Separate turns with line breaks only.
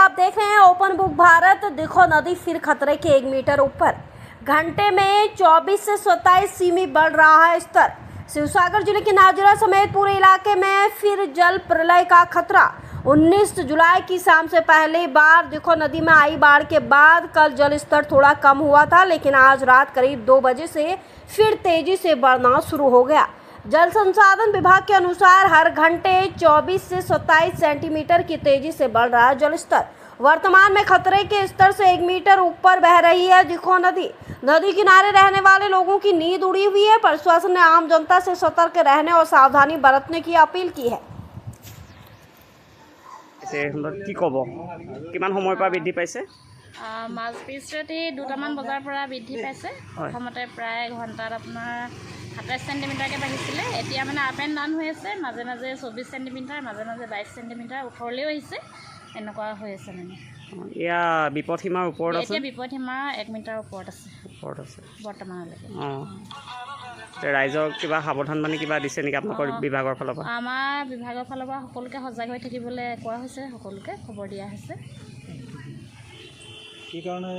आप देख रहे हैं ओपन बुक भारत। देखो नदी फिर खतरे के 1 मीटर ऊपर। घंटे में 24 से 27 सेमी बढ़ रहा है स्तर। शिवसागर जिले के नाजिरा समेत पूरे इलाके में फिर जल प्रलय का खतरा। 19 जुलाई की शाम से पहली बार देखो नदी में आई बाढ़ के बाद कल जल स्तर थोड़ा कम हुआ था, लेकिन आज रात करीब 2 बजे से फिर तेजी से बढ़ना शुरू हो गया। जल संसाधन विभाग के अनुसार हर घंटे 24 से 27 सेंटीमीटर की तेजी से बढ़ रहा है जल स्तर। वर्तमान में खतरे के स्तर से 1 मीटर ऊपर बह रही है दिखो नदी। नदी किनारे रहने वाले लोगों की नींद उड़ी हुई है। प्रशासन ने आम जनता से सतर्क रहने और सावधानी बरतने की अपील की है।
কি ক'ব কিমান সময়ৰ পৰা বৃদ্ধি পাইছে?
মাছপিছ ৰাতি 2টামান বজাৰ পৰা বৃদ্ধি পাইছে। প্ৰথমতে প্ৰায় ঘণ্টাত আপোনাৰ 27 চেণ্টিমিটাৰকৈ বাঢ়িছিলে। এতিয়া মানে আপ এণ্ড ডাউন হৈ আছে, মাজে মাজে 24 চেণ্টিমিটাৰ, মাজে মাজে 22 চেণ্টিমিটাৰ ওপৰলৈও আহিছে। এনেকুৱা হৈ আছে মানে।
এয়া বিপদসীমাৰ ওপৰত আছে?
এতিয়া বিপদসীমা 1 মিটাৰ ওপৰত আছে বৰ্তমানলৈকে।
ৰাইজক কিবা সাৱধানবাণী কিবা দিছে নেকি আপোনালোকৰ বিভাগৰ ফালৰ পৰা?
আমাৰ বিভাগৰ ফালৰ পৰা সকলোকে সজাগ হৈ থাকিবলৈ কোৱা হৈছে, সকলোকে খবৰ দিয়া হৈছে।
কি কাৰণে